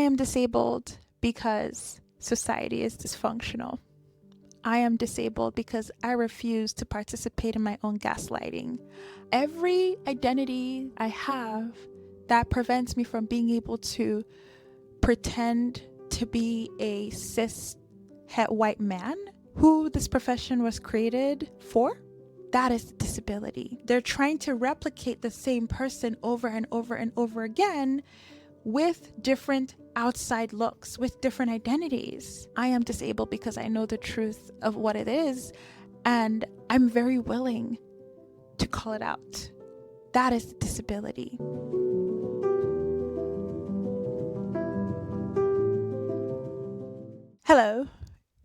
am disabled because society is dysfunctional. I am disabled because I refuse to participate in my own gaslighting. Every identity I have that prevents me from being able to pretend to be a cis-het-white man who this profession was created for, that is the disability. They're trying to replicate the same person over and over and over again with different outside looks, with different identities. I am disabled because I know the truth of what it is, and I'm very willing to call it out. That is the disability. Hello,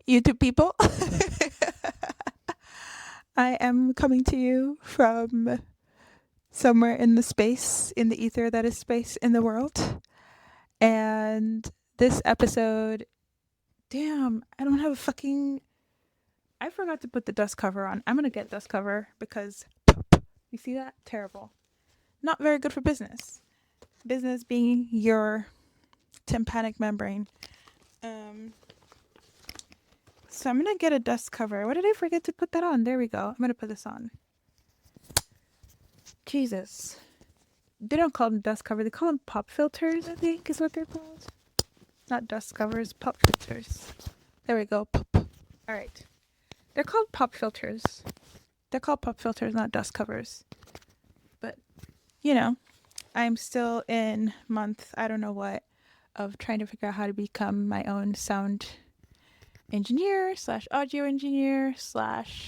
YouTube people. I am coming to you from somewhere in the space, in the ether that is space in the world. And this episode, damn, I don't have a fucking, I forgot to put the dust cover on. I'm gonna get dust cover because, you see that? Terrible. Not very good for business. Business being your tympanic membrane. So I'm gonna get a dust cover. What did I forget to put that on? There we go. I'm gonna put this on. Jesus. They don't call them dust cover. They call them pop filters, I think is what they're called. Not dust covers, pop filters. There we go. Pop. All right. They're called pop filters. They're called pop filters, not dust covers. But, you know, I'm still in month, I don't know what, of trying to figure out how to become my own sound engineer / audio engineer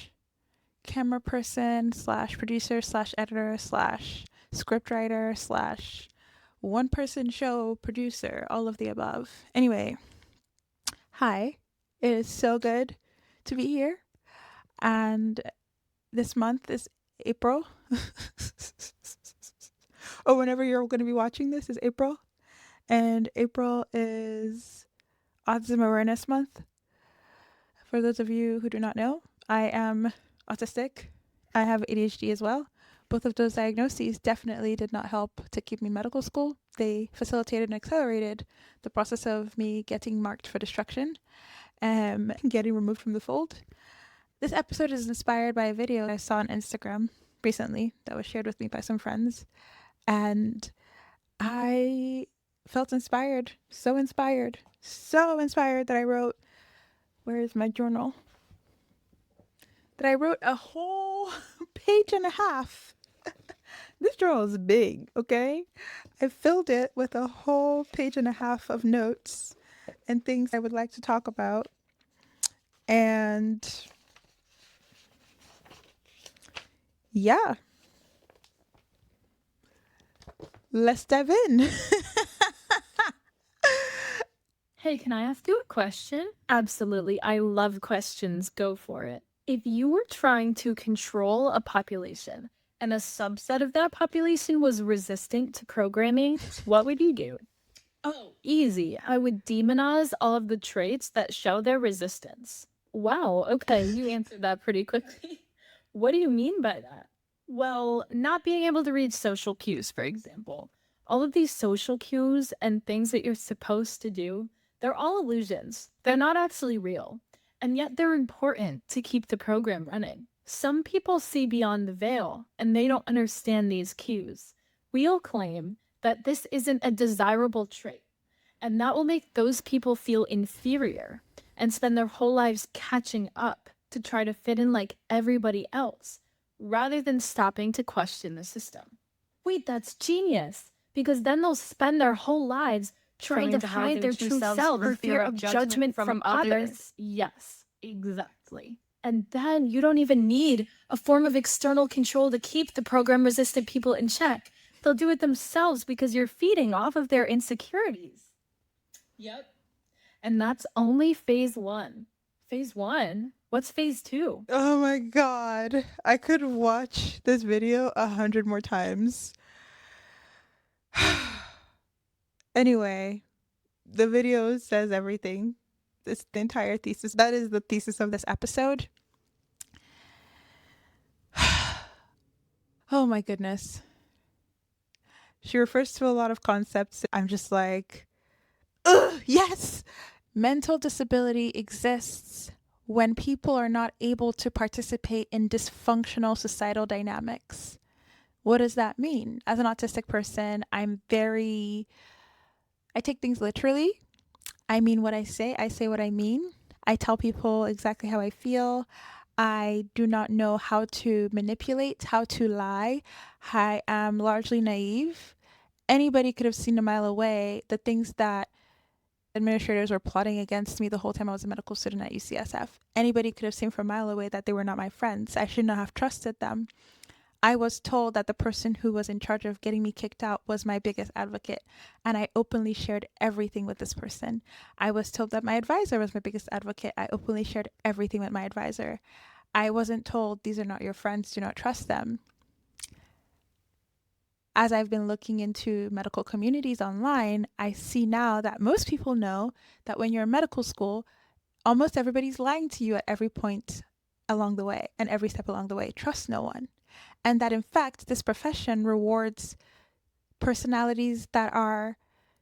/ camera person / producer / editor / scriptwriter / one person show producer, all of the above. Anyway, hi, it is so good to be here. And this month is April. Or whenever you're going to be watching this is April. And April is Autism Awareness Month. For those of you who do not know, I am autistic. I have ADHD as well. Both of those diagnoses definitely did not help to keep me in medical school. They facilitated and accelerated the process of me getting marked for destruction and getting removed from the fold. This episode is inspired by a video I saw on Instagram recently that was shared with me by some friends. And I felt inspired, so inspired that I wrote, where is my journal? That I wrote a whole page and a half. This journal is big, okay? I filled it with a whole page and a half of notes and things I would like to talk about. And yeah, let's dive in. Hey, can I ask you a question? Absolutely. I love questions. Go for it. If you were trying to control a population and a subset of that population was resistant to programming, what would you do? Oh, easy. I would demonize all of the traits that show their resistance. Wow, okay, you answered that pretty quickly. What do you mean by that? Well, not being able to read social cues, for example. All of these social cues and things that you're supposed to do, they're all illusions. They're not actually real. And yet they're important to keep the program running. Some people see beyond the veil, and they don't understand these cues. We'll claim that this isn't a desirable trait, and that will make those people feel inferior and spend their whole lives catching up to try to fit in like everybody else, rather than stopping to question the system. Wait, that's genius, because then they'll spend their whole lives trying to hide their true selves for fear of judgment from others. Yes, exactly. And then you don't even need a form of external control to keep the program-resistant people in check. They'll do it themselves because you're feeding off of their insecurities. Yep. And that's only phase 1. Phase 1? What's phase 2? Oh my god. I could watch this video 100 more times. Anyway, the video says everything. It's the entire thesis. That is the thesis of this episode. Oh my goodness. She refers to a lot of concepts. I'm just like, ugh. Yes, mental disability exists when people are not able to participate in dysfunctional societal dynamics. What does that mean? As an autistic person, I take things literally. I mean what I say what I mean. I tell people exactly how I feel. I do not know how to manipulate, how to lie. I am largely naive. Anybody could have seen a mile away the things that administrators were plotting against me the whole time I was a medical student at UCSF. Anybody could have seen from a mile away that they were not my friends. I should not have trusted them. I was told that the person who was in charge of getting me kicked out was my biggest advocate, and I openly shared everything with this person. I was told that my advisor was my biggest advocate. I openly shared everything with my advisor. I wasn't told these are not your friends, do not trust them. As I've been looking into medical communities online, I see now that most people know that when you're in medical school, almost everybody's lying to you at every point along the way and every step along the way. Trust no one. And that in fact, this profession rewards personalities that are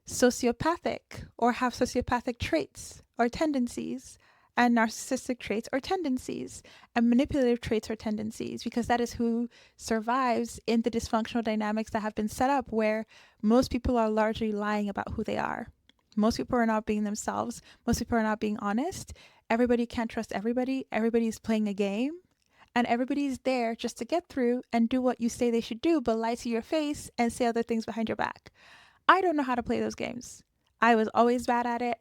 sociopathic or have sociopathic traits or tendencies, and narcissistic traits or tendencies, and manipulative traits or tendencies, because that is who survives in the dysfunctional dynamics that have been set up where most people are largely lying about who they are. Most people are not being themselves. Most people are not being honest. Everybody can't trust everybody. Everybody's playing a game. And everybody's there just to get through and do what you say they should do, but lie to your face and say other things behind your back. I don't know how to play those games. I was always bad at it.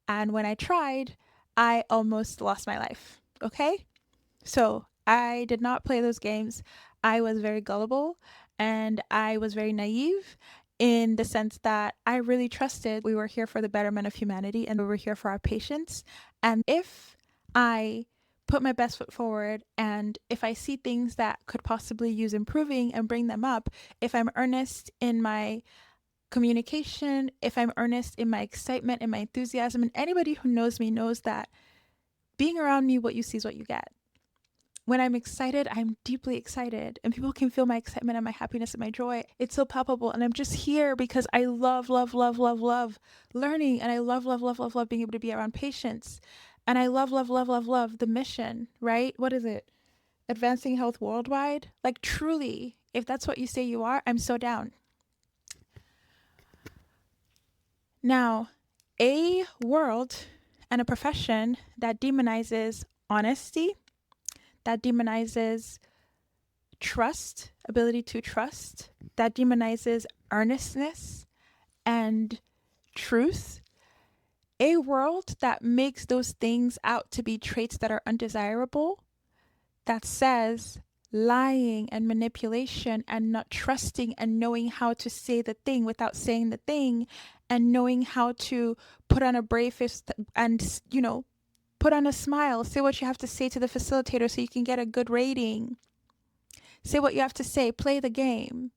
And when I tried, I almost lost my life. Okay? So I did not play those games. I was very gullible and I was very naive in the sense that I really trusted we were here for the betterment of humanity and we were here for our patients. And if I put my best foot forward and if I see things that could possibly use improving and bring them up, if I'm earnest in my communication, if I'm earnest in my excitement and my enthusiasm, and anybody who knows me knows that being around me, what you see is what you get. When I'm excited, I'm deeply excited, and people can feel my excitement and my happiness and my joy. It's so palpable, and I'm just here because I love, love, love, love, love learning, and I love, love, love, love, love being able to be around patients, and I love, love, love, love, love the mission, right? What is it? Advancing health worldwide? Like, truly, if that's what you say you are, I'm so down. Now, a world and a profession that demonizes honesty, that demonizes trust, ability to trust, that demonizes earnestness and truth, a world that makes those things out to be traits that are undesirable, that says lying and manipulation and not trusting and knowing how to say the thing without saying the thing and knowing how to put on a brave face and, put on a smile, say what you have to say to the facilitator so you can get a good rating. Say what you have to say, play the game.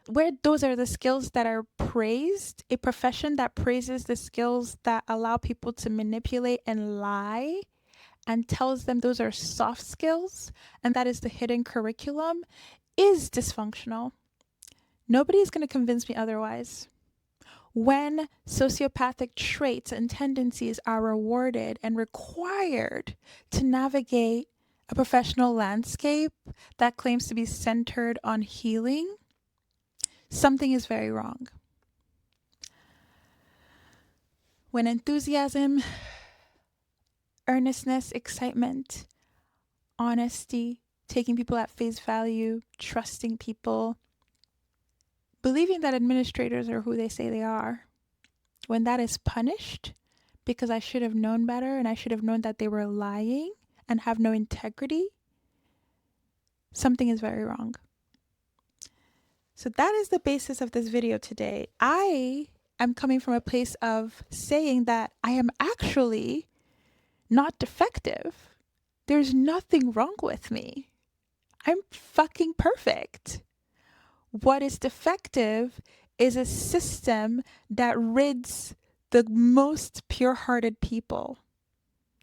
Where those are the skills that are praised, a profession that praises the skills that allow people to manipulate and lie and tells them those are soft skills and that is the hidden curriculum, is dysfunctional. Nobody's going to convince me otherwise. When sociopathic traits and tendencies are rewarded and required to navigate a professional landscape that claims to be centered on healing, something is very wrong. When enthusiasm, earnestness, excitement, honesty, taking people at face value, trusting people, believing that administrators are who they say they are, when that is punished because I should have known better and I should have known that they were lying and have no integrity, something is very wrong. So that is the basis of this video today. I am coming from a place of saying that I am actually not defective. There's nothing wrong with me. I'm fucking perfect. What is defective is a system that rids the most pure-hearted people,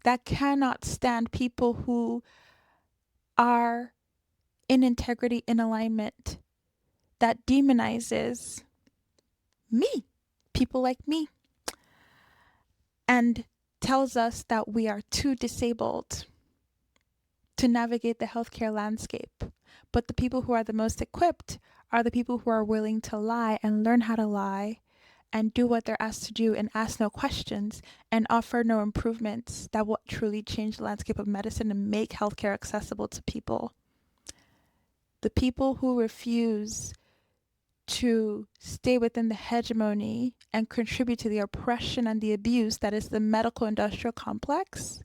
that cannot stand people who are in integrity, in alignment, that demonizes me, people like me. and tells us that we are too disabled to navigate the healthcare landscape. But the people who are the most equipped are the people who are willing to lie and learn how to lie and do what they're asked to do and ask no questions and offer no improvements that will truly change the landscape of medicine and make healthcare accessible to people. The people who refuse to stay within the hegemony and contribute to the oppression and the abuse that is the medical industrial complex,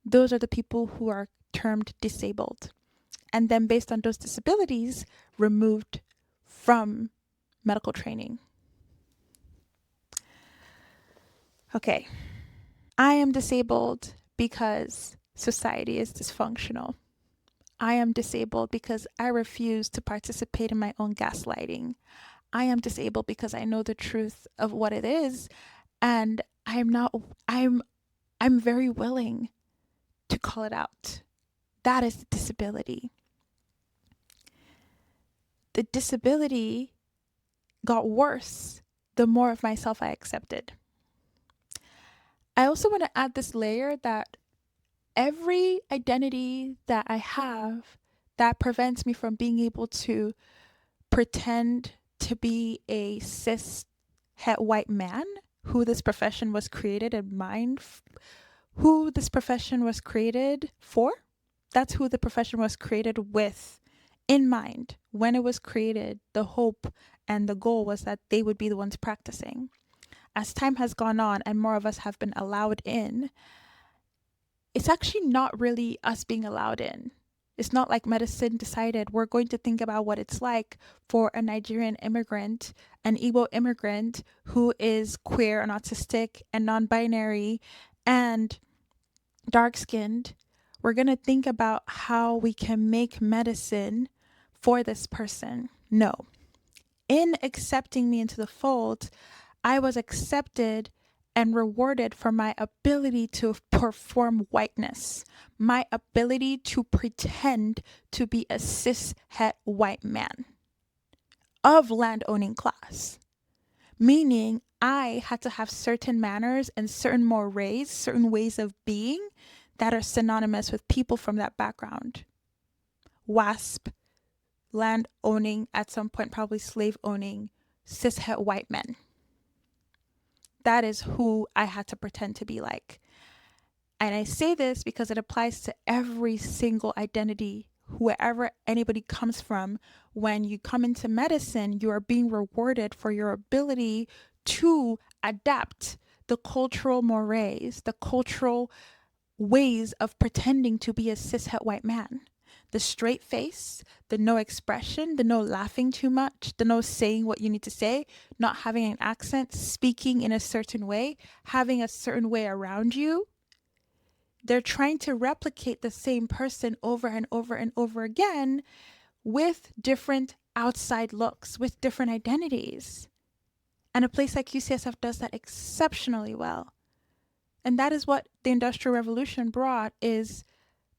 those are the people who are termed disabled. And then based on those disabilities, removed from medical training. Okay, I am disabled because society is dysfunctional. I am disabled because I refuse to participate in my own gaslighting. I am disabled because I know the truth of what it is, and I'm very willing to call it out. That is the disability. The disability got worse the more of myself I accepted. I also want to add this layer that every identity that I have that prevents me from being able to pretend to be a cis-het-white man, who this profession was created in mind, who this profession was created for. That's who the profession was created with in mind. When it was created, the hope and the goal was that they would be the ones practicing. As time has gone on and more of us have been allowed in, it's actually not really us being allowed in. It's not like medicine decided we're going to think about what it's like for a Nigerian immigrant, an Igbo immigrant who is queer and autistic and non-binary and dark-skinned. We're going to think about how we can make medicine for this person. No. In accepting me into the fold, I was accepted and rewarded for my ability to perform whiteness, my ability to pretend to be a cis-het white man of land-owning class, meaning I had to have certain manners and certain mores, certain ways of being that are synonymous with people from that background. WASP, land-owning, at some point probably slave-owning, cis-het white men. That is who I had to pretend to be like. And I say this because it applies to every single identity, wherever anybody comes from. When you come into medicine, you are being rewarded for your ability to adapt the cultural mores, the cultural ways of pretending to be a cis-het white man. The straight face, the no expression, the no laughing too much, the no saying what you need to say, not having an accent, speaking in a certain way, having a certain way around you. They're trying to replicate the same person over and over and over again with different outside looks, with different identities. And a place like UCSF does that exceptionally well. And that is what the Industrial Revolution brought, is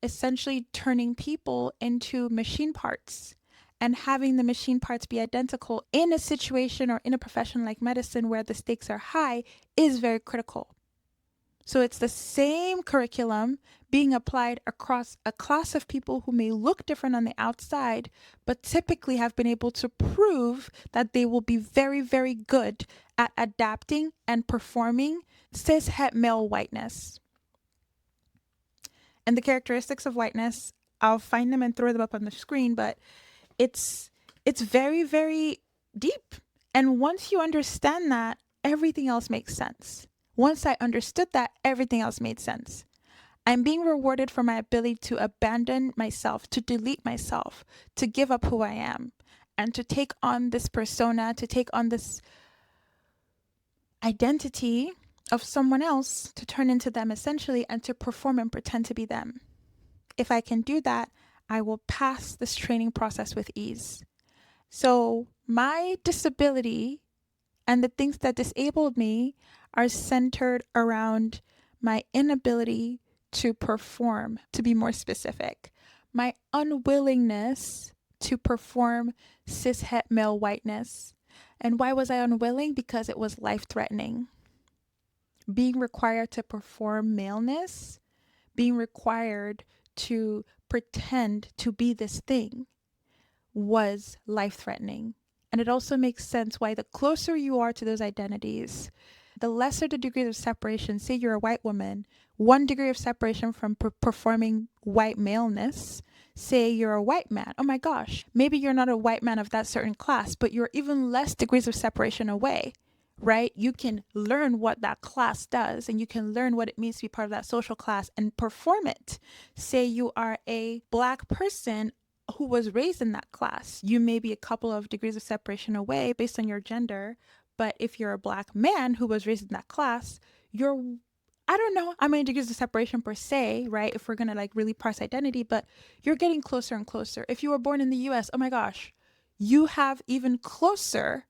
essentially turning people into machine parts and having the machine parts be identical in a situation or in a profession like medicine where the stakes are high is very critical. So it's the same curriculum being applied across a class of people who may look different on the outside, but typically have been able to prove that they will be very, very good at adapting and performing cis-het male whiteness. And the characteristics of whiteness, I'll find them and throw them up on the screen, but it's very, very deep. And once you understand that, everything else makes sense. Once I understood that, everything else made sense. I'm being rewarded for my ability to abandon myself, to delete myself, to give up who I am, and to take on this persona, to take on this identity of someone else, to turn into them essentially, and to perform and pretend to be them. If I can do that, I will pass this training process with ease. So my disability and the things that disabled me are centered around my inability to perform, to be more specific, my unwillingness to perform cis-het male whiteness. And why was I unwilling? Because it was life-threatening. being required to perform maleness, being required to pretend to be this thing was life-threatening. And it also makes sense why the closer you are to those identities, the lesser the degrees of separation. Say you're a white woman, 1 degree of separation from performing white maleness. Say you're a white man. Oh my gosh, maybe you're not a white man of that certain class, but you're even less degrees of separation away, right? You can learn what that class does and you can learn what it means to be part of that social class and perform it. Say you are a Black person who was raised in that class. You may be a couple of degrees of separation away based on your gender, but if you're a Black man who was raised in that class, you're, I don't know how many degrees of separation per se, right? If we're going to like really parse identity, but you're getting closer and closer. If you were born in the US, oh my gosh, you have even closer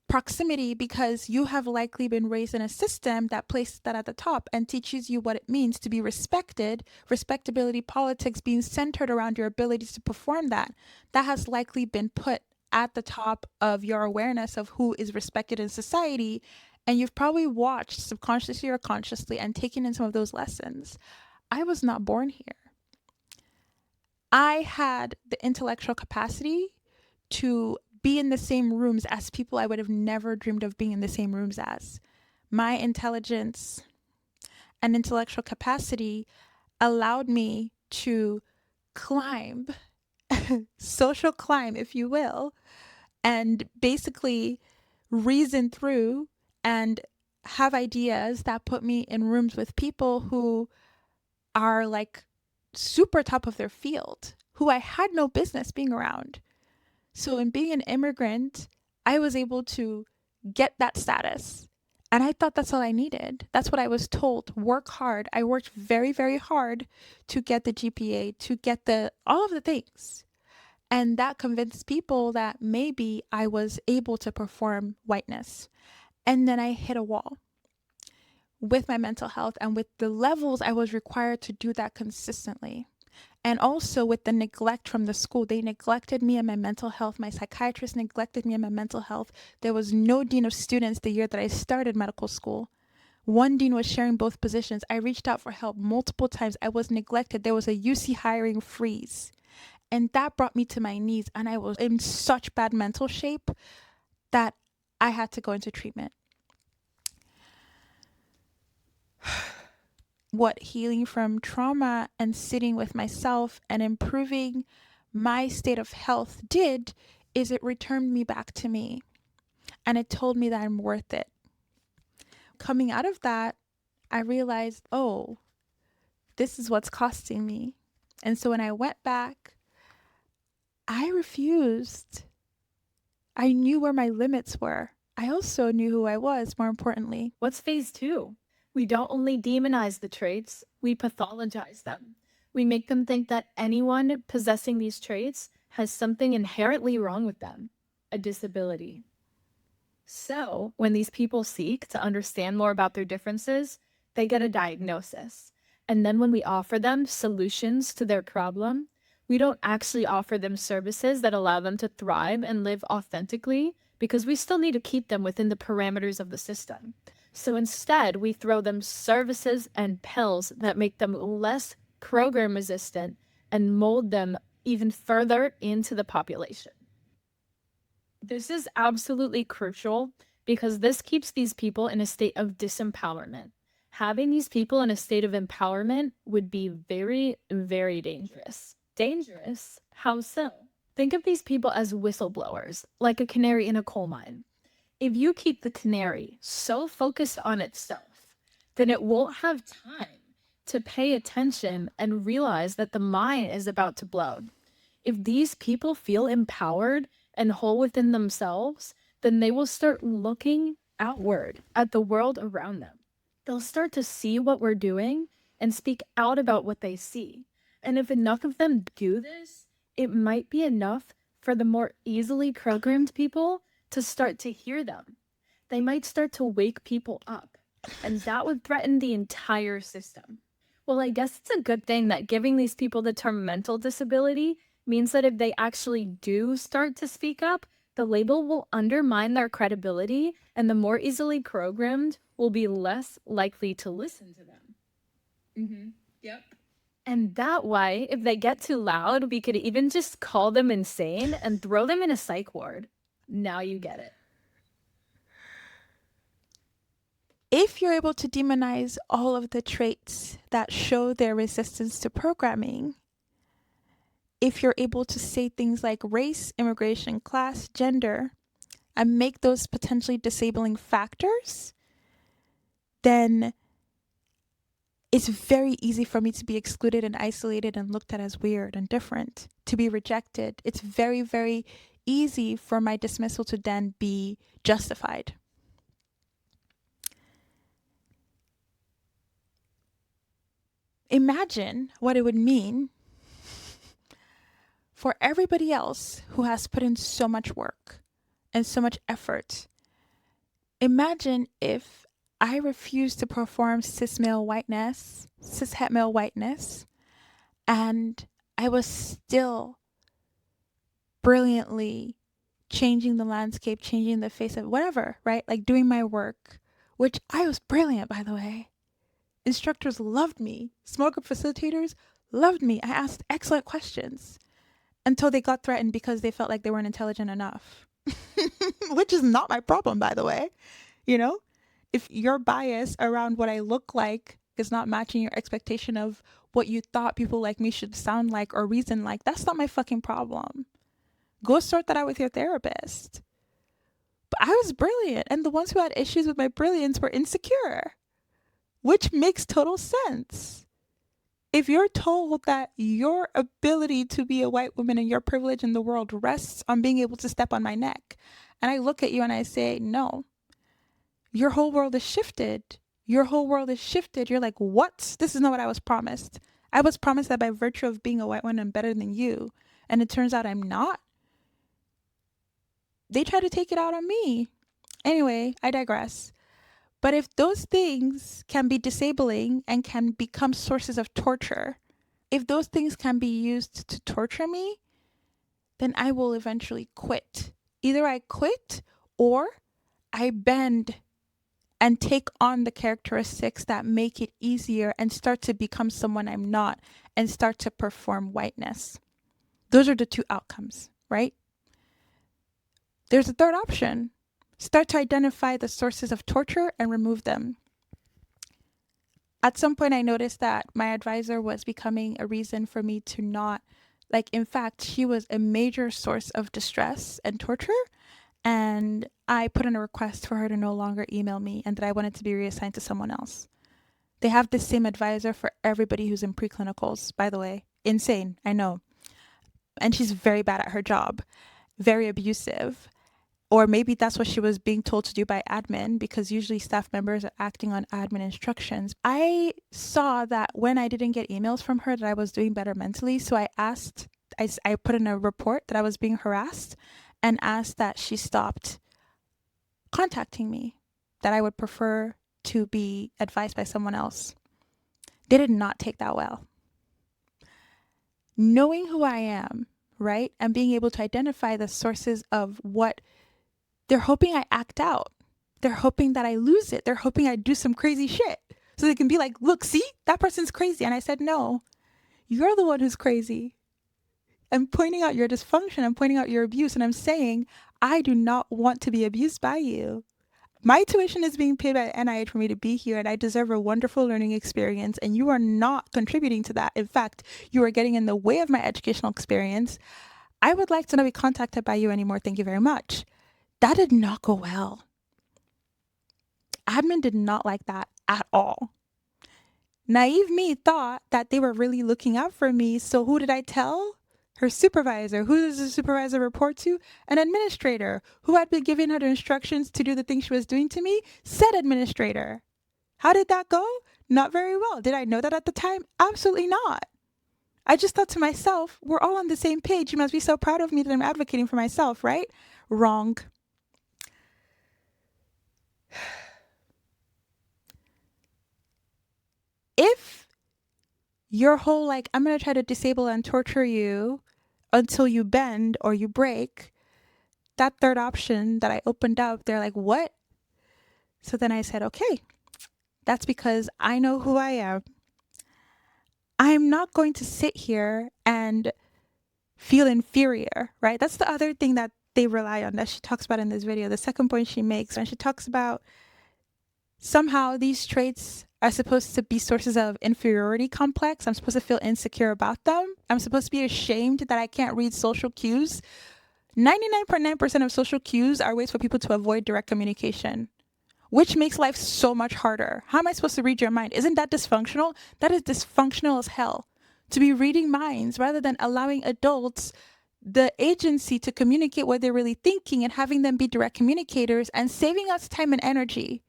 proximity because you have likely been raised in a system that places that at the top and teaches you what it means to be respected, respectability politics being centered around your abilities to perform that. That has likely been put at the top of your awareness of who is respected in society. And you've probably watched subconsciously or consciously and taken in some of those lessons. I was not born here. I had the intellectual capacity to be in the same rooms as people I would have never dreamed of being in the same rooms as. My intelligence and intellectual capacity allowed me to climb, social climb, if you will, and basically reason through and have ideas that put me in rooms with people who are like super top of their field, who I had no business being around. So in being an immigrant, I was able to get that status. And I thought that's all I needed. That's what I was told. Work hard. I worked very, very hard to get the GPA, to get the all of the things. And that convinced people that maybe I was able to perform whiteness. And then I hit a wall with my mental health and with the levels I was required to do that consistently. And also with the neglect from the school. They neglected me and my mental health. My psychiatrist neglected me and my mental health. There was no dean of students the year that I started medical school. One dean was sharing both positions. I reached out for help multiple times. I was neglected. There was a UC hiring freeze. And that brought me to my knees. And I was in such bad mental shape that I had to go into treatment. What healing from trauma and sitting with myself and improving my state of health did is it returned me back to me and it told me that I'm worth it. Coming out of that, I realized, oh, this is what's costing me. And so when I went back, I refused. I knew where my limits were. I also knew who I was, more importantly. What's phase 2? We don't only demonize the traits, we pathologize them. We make them think that anyone possessing these traits has something inherently wrong with them, a disability. So, when these people seek to understand more about their differences, they get a diagnosis. And then when we offer them solutions to their problem, we don't actually offer them services that allow them to thrive and live authentically because we still need to keep them within the parameters of the system. So instead, we throw them services and pills that make them less program resistant and mold them even further into the population. This is absolutely crucial because this keeps these people in a state of disempowerment. Having these people in a state of empowerment would be very, very dangerous. Dangerous? How so? Think of these people as whistleblowers, like a canary in a coal mine. If you keep the canary so focused on itself, then it won't have time to pay attention and realize that the mine is about to blow. If these people feel empowered and whole within themselves, then they will start looking outward at the world around them. They'll start to see what we're doing and speak out about what they see. And if enough of them do this, it might be enough for the more easily programmed people to start to hear them. They might start to wake people up, and that would threaten the entire system. Well, I guess it's a good thing that giving these people the term mental disability means that if they actually do start to speak up, The label will undermine their credibility, and the more easily programmed will be less likely to listen to them. Yep. And that way, if they get too loud, we could even just call them insane and throw them in a psych ward. Now you get it. If you're able to demonize all of the traits that show their resistance to programming, if you're able to say things like race, immigration, class, gender, and make those potentially disabling factors, then it's very easy for me to be excluded and isolated and looked at as weird and different, to be rejected. It's very, very easy for my dismissal to then be justified. Imagine what it would mean for everybody else who has put in so much work and so much effort. Imagine if I refused to perform cis-het male whiteness, and I was still brilliantly changing the landscape, changing the face of whatever, right? Like doing my work, which I was brilliant, by the way. Instructors loved me. Small group facilitators loved me. I asked excellent questions until they got threatened because they felt like they weren't intelligent enough, which is not my problem, by the way. You know, if your bias around what I look like is not matching your expectation of what you thought people like me should sound like or reason like, that's not my fucking problem. Go sort that out with your therapist. But I was brilliant, and the ones who had issues with my brilliance were insecure, which makes total sense. If you're told that your ability to be a white woman and your privilege in the world rests on being able to step on my neck, and I look at you and I say, no, your whole world is shifted. Your whole world is shifted. You're like, what? This is not what I was promised. I was promised that by virtue of being a white woman, I'm better than you. And it turns out I'm not. They try to take it out on me. Anyway, I digress. But if those things can be disabling and can become sources of torture, if those things can be used to torture me, then I will eventually quit. Either I quit or I bend and take on the characteristics that make it easier and start to become someone I'm not and start to perform whiteness. Those are the two outcomes, right? There's a third option. Start to identify the sources of torture and remove them. At some point, I noticed that my advisor was becoming a reason for me to not, in fact, she was a major source of distress and torture. And I put in a request for her to no longer email me and that I wanted to be reassigned to someone else. They have the same advisor for everybody who's in preclinicals, by the way. Insane, I know. And she's very bad at her job, very abusive. Or maybe that's what she was being told to do by admin, because usually staff members are acting on admin instructions. I saw that when I didn't get emails from her that I was doing better mentally. So I put in a report that I was being harassed and asked that she stopped contacting me, that I would prefer to be advised by someone else. They did not take that well. Knowing who I am, right, and being able to identify the sources of what they're hoping I act out. They're hoping that I lose it. They're hoping I do some crazy shit. So they can be like, look, see, that person's crazy. And I said, no, you're the one who's crazy. I'm pointing out your dysfunction. I'm pointing out your abuse. And I'm saying, I do not want to be abused by you. My tuition is being paid by NIH for me to be here, and I deserve a wonderful learning experience. And you are not contributing to that. In fact, you are getting in the way of my educational experience. I would like to not be contacted by you anymore. Thank you very much. That did not go well. Admin did not like that at all. Naive me thought that they were really looking out for me. So who did I tell? Her supervisor. Who does the supervisor report to? An administrator who had been giving her the instructions to do the things she was doing to me. Said administrator. How did that go? Not very well. Did I know that at the time? Absolutely not. I just thought to myself, we're all on the same page. You must be so proud of me that I'm advocating for myself, right? Wrong. If your whole I'm going to try to disable and torture you until you bend or you break, that third option that I opened up, they're like, what? So then I said, okay, that's because I know who I am. I'm not going to sit here and feel inferior, right? That's the other thing that they rely on that she talks about in this video. The second point she makes, when she talks about somehow these traits are supposed to be sources of inferiority complex. I'm supposed to feel insecure about them. I'm supposed to be ashamed that I can't read social cues. 99.9% of social cues are ways for people to avoid direct communication, which makes life so much harder. How am I supposed to read your mind? Isn't that dysfunctional? That is dysfunctional as hell. To be reading minds rather than allowing adults the agency to communicate what they're really thinking and having them be direct communicators and saving us time and energy.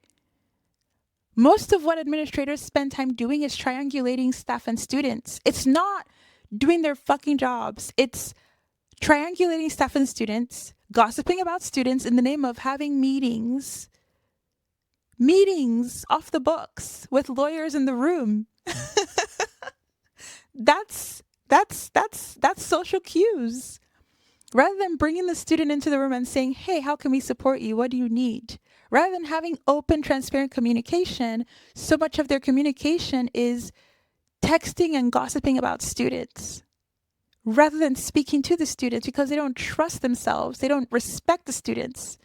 Most of what administrators spend time doing is triangulating staff and students. It's not doing their fucking jobs. It's triangulating staff and students, gossiping about students in the name of having meetings off the books with lawyers in the room. That's social cues. Rather than bringing the student into the room and saying, hey, how can we support you? What do you need? Rather than having open, transparent communication, so much of their communication is texting and gossiping about students rather than speaking to the students because they don't trust themselves. They don't respect the students.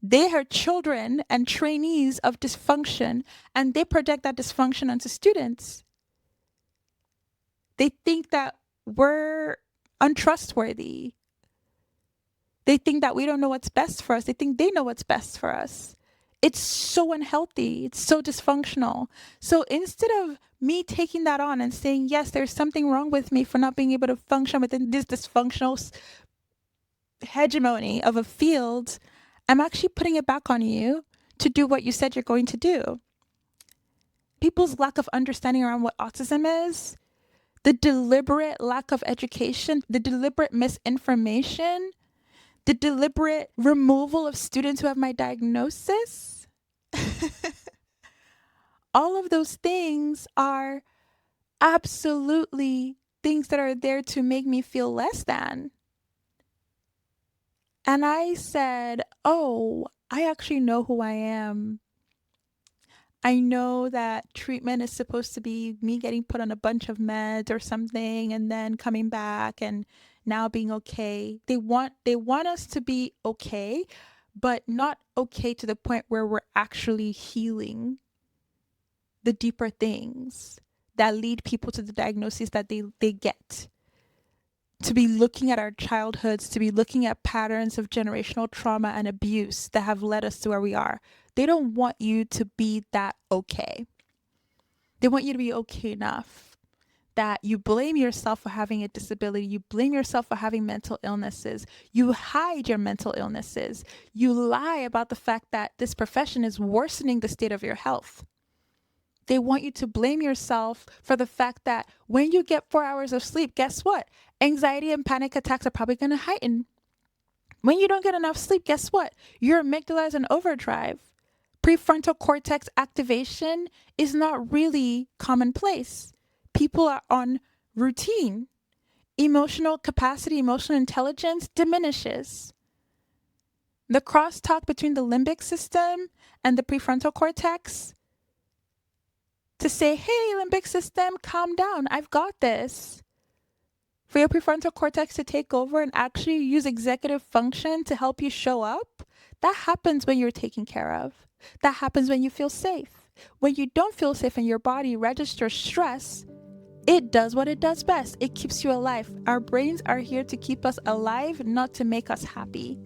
They are children and trainees of dysfunction, and they project that dysfunction onto students. They think that we're untrustworthy. They think that we don't know what's best for us. They think they know what's best for us. It's so unhealthy. It's so dysfunctional. So instead of me taking that on and saying, yes, there's something wrong with me for not being able to function within this dysfunctional hegemony of a field, I'm actually putting it back on you to do what you said you're going to do. People's lack of understanding around what autism is, the deliberate lack of education, the deliberate misinformation, the deliberate removal of students who have my diagnosis. All of those things are absolutely things that are there to make me feel less than. And I said, oh, I actually know who I am. I know that treatment is supposed to be me getting put on a bunch of meds or something and then coming back and now being okay. They want us to be okay, but not okay to the point where we're actually healing the deeper things that lead people to the diagnoses that they get. To be looking at our childhoods, to be looking at patterns of generational trauma and abuse that have led us to where we are. They don't want you to be that okay. They want you to be okay enough that you blame yourself for having a disability. You blame yourself for having mental illnesses. You hide your mental illnesses. You lie about the fact that this profession is worsening the state of your health. They want you to blame yourself for the fact that when you get 4 hours of sleep, guess what? Anxiety and panic attacks are probably going to heighten. When you don't get enough sleep, guess what? Your amygdala is in overdrive. Prefrontal cortex activation is not really commonplace. People are on routine. Emotional capacity, emotional intelligence diminishes. The crosstalk between the limbic system and the prefrontal cortex to say, hey, limbic system, calm down. I've got this. For your prefrontal cortex to take over and actually use executive function to help you show up, that happens when you're taken care of. That happens when you feel safe. When you don't feel safe and your body registers stress, it does what it does best. It keeps you alive. Our brains are here to keep us alive, not to make us happy.